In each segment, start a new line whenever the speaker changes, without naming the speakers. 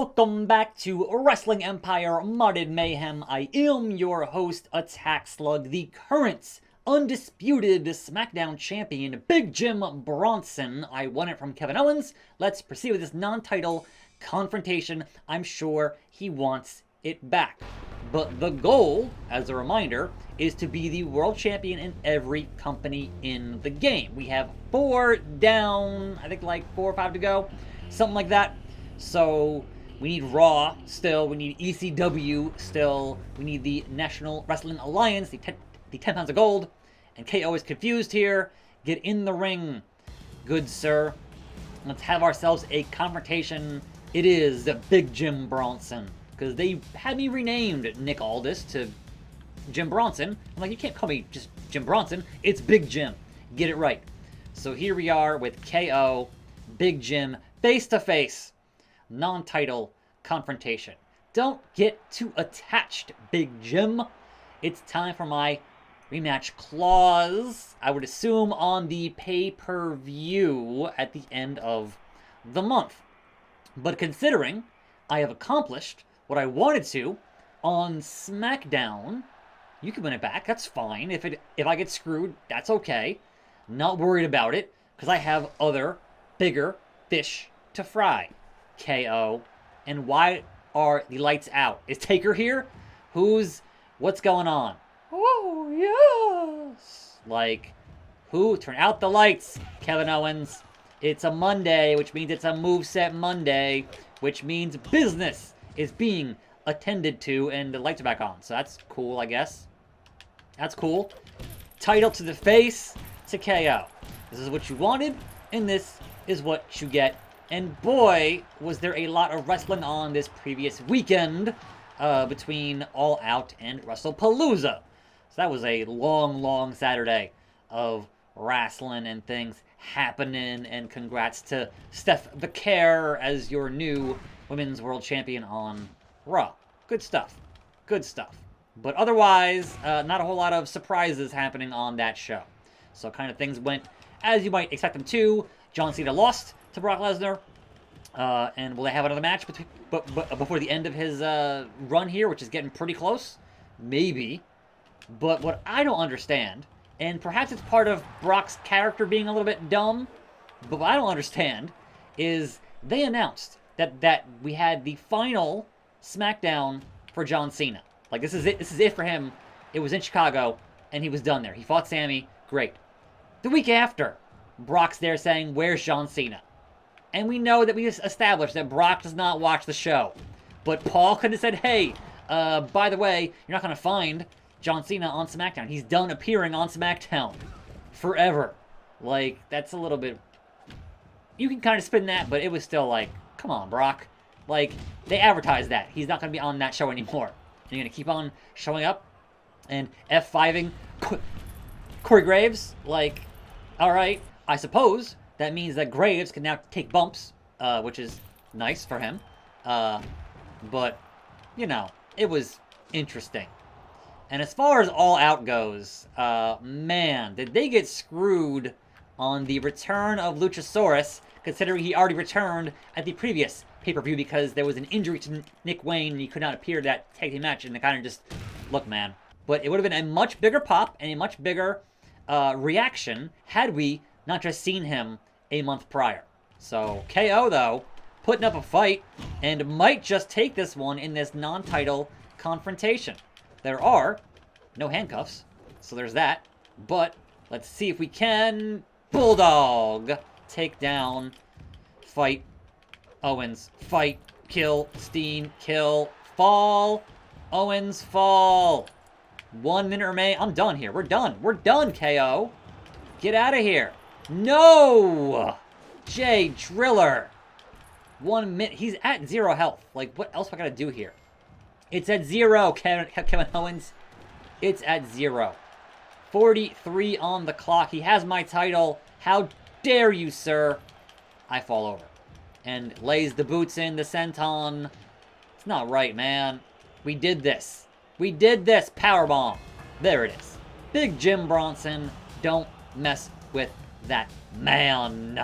Welcome back to Wrestling Empire Modded Mayhem. I am your host, attackslug, the current undisputed SmackDown champion, Big Jim Bronson. I won it from Kevin Owens. Let's proceed with this non-title confrontation. I'm sure he wants it back. But the goal, as a reminder, is to be the world champion in every company in the game. We have 4 down, I think like 4 or 5 to go, something like that. So we need Raw still, we need ECW still, we need the National Wrestling Alliance, the 10 pounds of gold, and KO is confused here. Get in the ring, good sir. Let's have ourselves a confrontation. It is the Big Jim Bronson, because they had me renamed Nick Aldis to Jim Bronson. I'm like, you can't call me just Jim Bronson, it's Big Jim. Get it right. So here we are with KO, Big Jim, face to face. Non-title confrontation. Don't get too attached, Big Jim. It's time for my rematch clause. I would assume on the pay-per-view at the end of the month. But considering I have accomplished what I wanted to on SmackDown, you can win it back. That's fine. If I get screwed, that's okay. Not worried about it, because I have other bigger fish to fry. KO. And why are the lights out? Is Taker here? What's going on? Oh, yes. Like, who? Turn out the lights, Kevin Owens. It's a Monday, which means it's a moveset Monday, which means business is being attended to, and the lights are back on. So that's cool, I guess. That's cool. Title to the face to KO. This is what you wanted, and this is what you get. And boy, was there a lot of wrestling on this previous weekend between All Out and WrestlePalooza. So that was a long, long Saturday of wrestling and things happening. And congrats to Steph Vicaire as your new Women's World Champion on Raw. Good stuff. Good stuff. But otherwise, not a whole lot of surprises happening on that show. So kind of things went as you might expect them to. John Cena lost to Brock Lesnar. And will they have another match before the end of his run here, which is getting pretty close? Maybe. But what I don't understand, and perhaps it's part of Brock's character being a little bit dumb, but what I don't understand is they announced that we had the final SmackDown for John Cena. Like, this is it. This is it for him. It was in Chicago, and he was done there. He fought Sammy. Great. The week after, Brock's there saying, "Where's John Cena?" And we know that we established that Brock does not watch the show. But Paul could have said, hey, by the way, you're not going to find John Cena on SmackDown. He's done appearing on SmackDown forever. Like, that's a little bit... You can kind of spin that, but it was still like, come on, Brock. Like, they advertised that. He's not going to be on that show anymore. And you're going to keep on showing up and F5ing Corey Graves? Like, all right, I suppose that means that Graves can now take bumps, which is nice for him. But, you know, it was interesting. And as far as All Out goes, man, did they get screwed on the return of Luchasaurus, considering he already returned at the previous pay-per-view because there was an injury to Nick Wayne and he could not appear in that tag team match, and they kind of just, look, man. But it would have been a much bigger pop and a much bigger reaction had we not just seen him a month prior. So KO, though, putting up a fight and might just take this one in this non-title confrontation. There are no handcuffs, so there's that. But let's see if we can. Bulldog. Take down. Fight. Owens. Fight. Kill. Steen. Kill. Fall. Owens. Fall. 1 minute remain. I'm done here. We're done. We're done, KO. Get out of here. No! Jay Driller. 1 minute. He's at 0 health. Like, what else am I gotta do here? It's at 0, Kevin Owens. It's at 0. 43 on the clock. He has my title. How dare you, sir? I fall over. And lays the boots in, the senton. It's not right, man. We did this. We did this. Powerbomb. There it is. Big Jim Bronson. Don't mess with that man.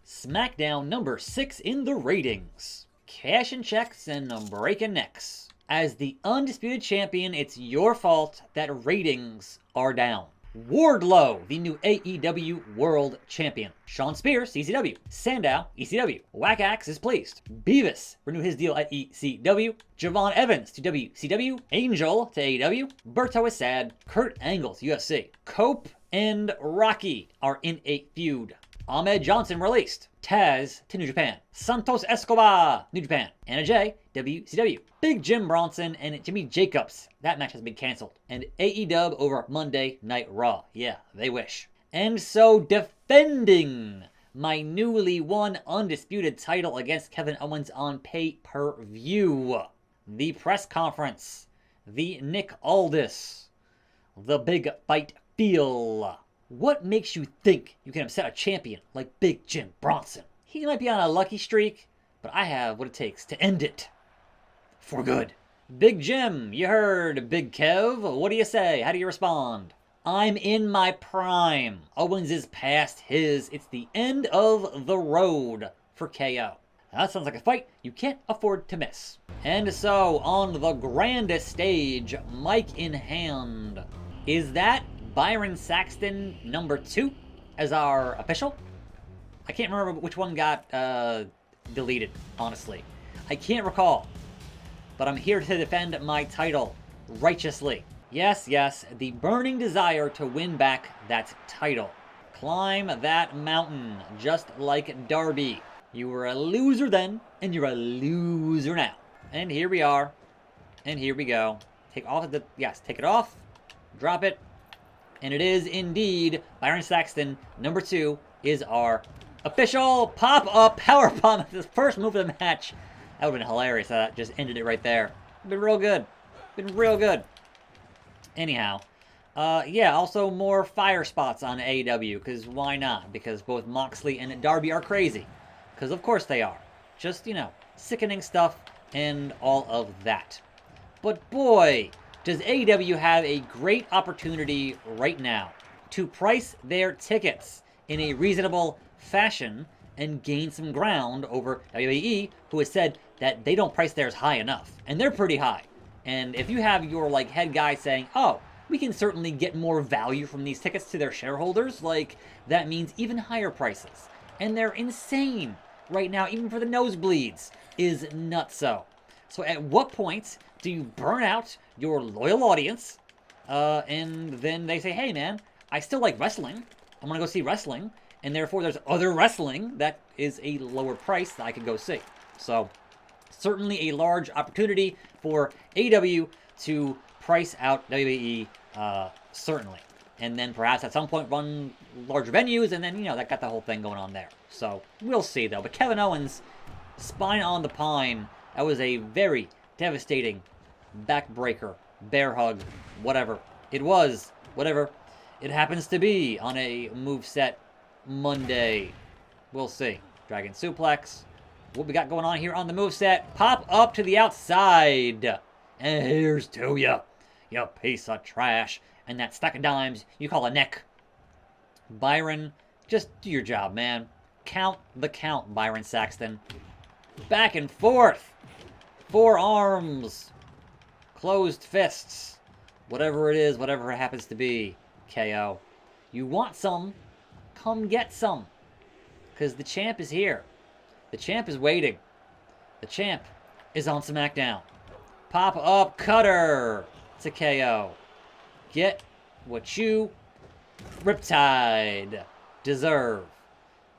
SmackDown number 6 in the ratings. cashing checks and breaking necks. As the undisputed champion, it's your fault that ratings are down. Wardlow, the new AEW World Champion. Sean Spears, ECW. Sandow, ECW. Whack-Axe is pleased. Beavis, renew his deal at ECW. Javon Evans to WCW. Angel to AEW. Berto is sad. Kurt Angle's UFC. Cope and Rocky are in a feud. Ahmed Johnson released. Taz to New Japan. Santos Escobar, New Japan. Anna Jay, WCW. Big Jim Bronson and Jimmy Jacobs. That match has been canceled. And AEW over Monday Night Raw. Yeah, they wish. And so defending my newly won undisputed title against Kevin Owens on pay-per-view. The press conference. The Nick Aldis. The big fight feel. What makes you think you can upset a champion like Big Jim Bronson? He might be on a lucky streak, but I have what it takes to end it. For good. Big Jim, you heard. Big Kev, what do you say? How do you respond? I'm in my prime. Owens is past his. It's the end of the road for KO. That sounds like a fight you can't afford to miss. And so, on the grandest stage, mic in hand, is that Byron Saxton #2 as our official? I can't remember which one got deleted, honestly. I can't recall. But I'm here to defend my title righteously. Yes, the burning desire to win back that title. Climb that mountain, just like Darby. You were a loser then, and you're a loser now. And here we are. And here we go. Take it off. Drop it. And it is indeed Byron Saxton, #2, is our official pop-up powerbomb. The first move of the match. That would have been hilarious. That just ended it right there. Been real good. Anyhow, also more fire spots on AEW, because why not? Because both Moxley and Darby are crazy. Because of course they are. Just, sickening stuff and all of that. But boy, does AEW have a great opportunity right now to price their tickets in a reasonable fashion and gain some ground over WWE, who has said that they don't price theirs high enough. And they're pretty high. And if you have your head guy saying, oh, we can certainly get more value from these tickets to their shareholders, that means even higher prices. And they're insane right now, even for the nosebleeds, is nutso. So at what point do you burn out your loyal audience, and then they say, hey man, I still like wrestling, I'm gonna go see wrestling, and therefore there's other wrestling that is a lower price that I could go see. So certainly a large opportunity for AEW to price out WWE, certainly. And then perhaps at some point run larger venues, and then, that got the whole thing going on there. So we'll see though. But Kevin Owens, spine on the pine, that was a very devastating backbreaker, bear hug, whatever it was, whatever it happens to be on a moveset Monday. We'll see. Dragon suplex. What we got going on here on the moveset? Pop up to the outside. And here's to ya, you piece of trash. And that stack of dimes you call a neck. Byron, just do your job, man. Count the count, Byron Saxton. Back and forth. Forearms. Closed fists. Whatever it is, whatever it happens to be. KO. You want some? Come get some. Because the champ is here. The champ is waiting. The champ is on SmackDown. Pop up cutter to KO. Get what you, Riptide, deserve.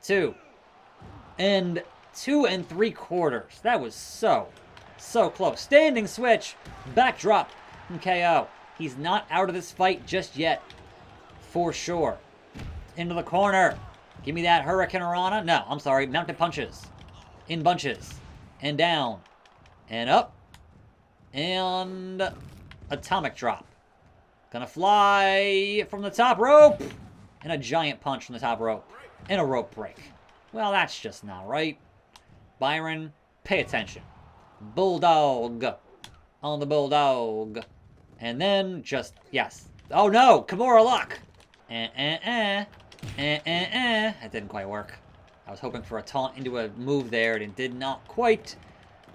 2 3/4. That was so close. Standing switch. Backdrop from KO. He's not out of this fight just yet. For sure. Into the corner. Give me that Hurricane Rana. No, I'm sorry. Mounted punches. In bunches. And down. And up. And atomic drop. Gonna fly from the top rope. And a giant punch from the top rope. And a rope break. Well, that's just not right. Byron, pay attention. Bulldog. On the bulldog. And then just, yes. Oh no, Kimura lock. That didn't quite work. I was hoping for a taunt into a move there, and it did not quite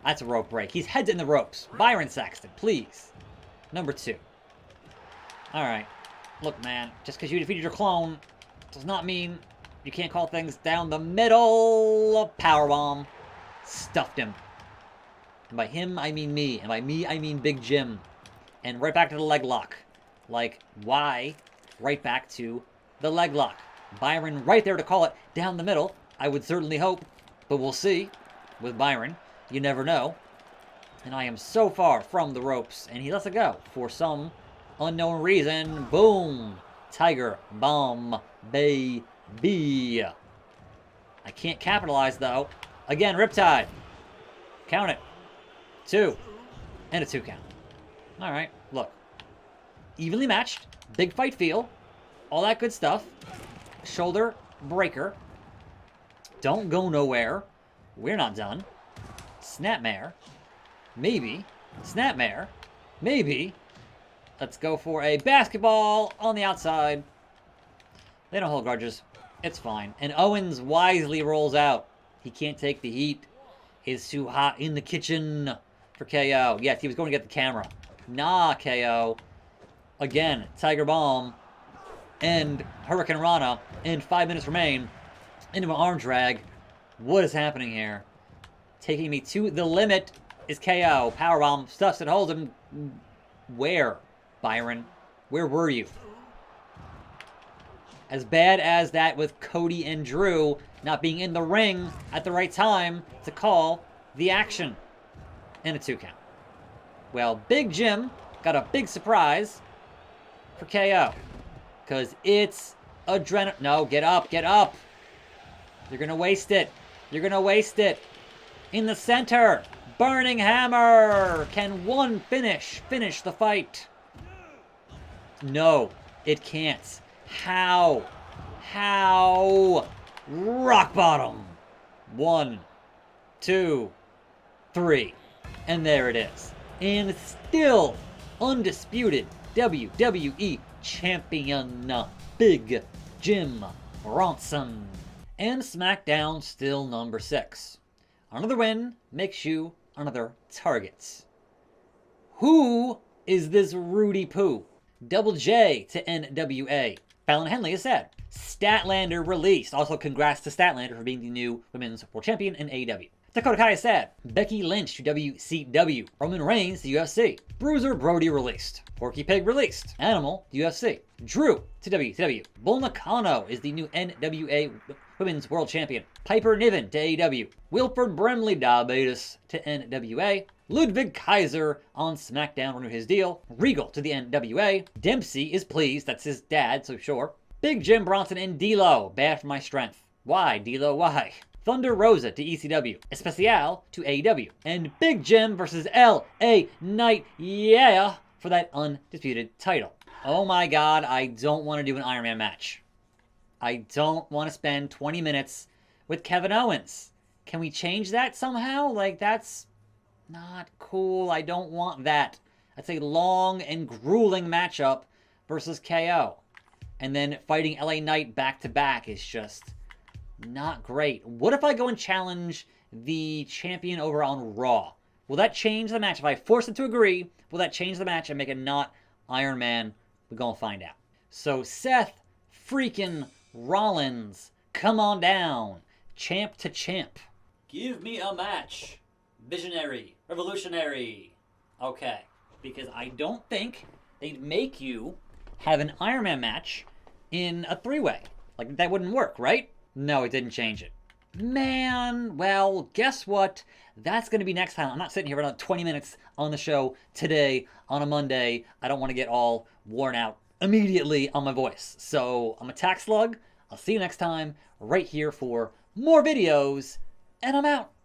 That's a rope break. He's heads in the ropes. Byron Saxton, please. Number 2. All right. Look, man, just because you defeated your clone does not mean you can't call things down the middle. Powerbomb. Stuffed him. And by him, I mean me. And by me, I mean Big Jim. And right back to the leg lock. Like, why? Right back to the leg lock. Byron right there to call it down the middle. I would certainly hope, but we'll see. With Byron, you never know. And I am so far from the ropes, and he lets it go for some unknown reason. Boom! Tiger Bomb, baby. I can't capitalize, though. Again, Riptide. Count it. 2. And a 2 count. All right, look. Evenly matched. Big fight feel. All that good stuff. Shoulder breaker. Don't go nowhere. We're not done. Snapmare. Maybe. Snapmare. Maybe. Let's go for a basketball on the outside. They don't hold grudges. It's fine. And Owens wisely rolls out. He can't take the heat. It's too hot in the kitchen for KO. Yes, he was going to get the camera. Nah, KO. Again, Tiger Bomb and Hurricane Rana, and 5 minutes remain into an arm drag. What is happening here? Taking me to the limit is KO. Powerbomb stuffs and holds him. Where, Byron? Where were you? As bad as that with Cody and Drew not being in the ring at the right time to call the action. And a 2 count. Well, Big Jim got a big surprise for KO. Because it's adrenaline. No, get up, get up. You're going to waste it. You're going to waste it. In the center. Burning Hammer. Can one finish the fight? No, it can't. How? How? Rock bottom. 1, 2, 3. And there it is. And still undisputed WWE Champion Big Jim Bronson. And SmackDown still number 6. Another win makes you another target. Who is this Rudy Poo? Double J to NWA. Fallon Henley is sad. Statlander released. Also, congrats to Statlander for being the new Women's World Champion in AEW. Dakota Kai is sad. Becky Lynch to WCW. Roman Reigns to UFC. Bruiser Brody released. Porky Pig released. Animal to UFC. Drew to WCW. Bull Nakano is the new NWA Women's World Champion. Piper Niven to AEW. Wilford Brimley Diabetes to NWA. Ludwig Kaiser on SmackDown renewed his deal. Regal to the NWA. Dempsey is pleased. That's his dad, so sure. Big Jim Bronson and D'Lo. Bad for my strength. Why, D'Lo, why? Thunder Rosa to ECW. Especial to AEW. And Big Jim versus L.A. Knight, yeah, for that undisputed title. Oh my god, I don't want to do an Iron Man match. I don't want to spend 20 minutes with Kevin Owens. Can we change that somehow? Like, that's not cool. I don't want that. That's a long and grueling matchup versus KO. And then fighting LA Knight back to back is just not great. What if I go and challenge the champion over on Raw? Will that change the match? If I force it to agree, will that change the match and make it not Iron Man? We're going to find out. So Seth freaking Rollins, come on down. Champ to champ. Give me a match. Visionary. Revolutionary. Okay. Because I don't think they'd make you have an Iron Man match in a 3-way. Like, that wouldn't work, right? No, it didn't change it. Man, well, guess what? That's going to be next time. I'm not sitting here for another 20 minutes on the show today on a Monday. I don't want to get all worn out immediately on my voice. So I'm attackslug. I'll see you next time right here for more videos, and I'm out.